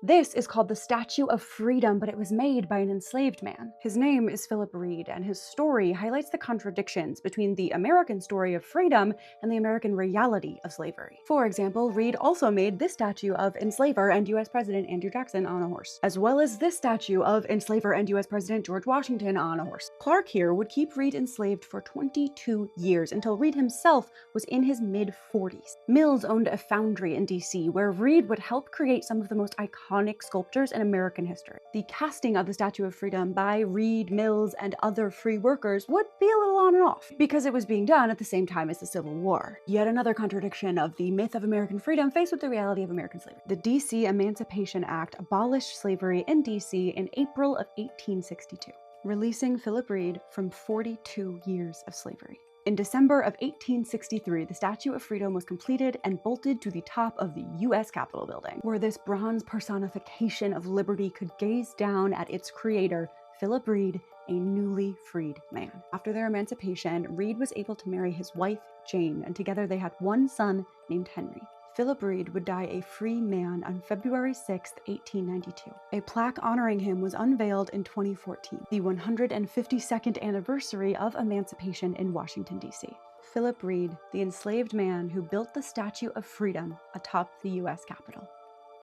This is called the Statue of Freedom, but it was made by an enslaved man. His name is Philip Reid, and his story highlights the contradictions between the American story of freedom and the American reality of slavery. For example, Reid also made this statue of enslaver and US President Andrew Jackson on a horse, as well as this statue of enslaver and US President George Washington on a horse. Clark here would keep Reid enslaved for 22 years until Reid himself was in his mid-40s. Mills owned a foundry in DC where Reid would help create some of the most iconic sculptures in American history. The casting of the Statue of Freedom by Reid, Mills, and other free workers would be a little on and off, because it was being done at the same time as the Civil War. Yet another contradiction of the myth of American freedom faced with the reality of American slavery. The DC Emancipation Act abolished slavery in DC in April of 1862, releasing Philip Reid from 42 years of slavery. In December of 1863, the Statue of Freedom was completed and bolted to the top of the US Capitol building, where this bronze personification of liberty could gaze down at its creator, Philip Reid, a newly freed man. After their emancipation, Reid was able to marry his wife, Jane, and together they had one son named Henry. Philip Reid would die a free man on February 6, 1892. A plaque honoring him was unveiled in 2014, the 152nd anniversary of emancipation in Washington, D.C. Philip Reid, the enslaved man who built the Statue of Freedom atop the US Capitol.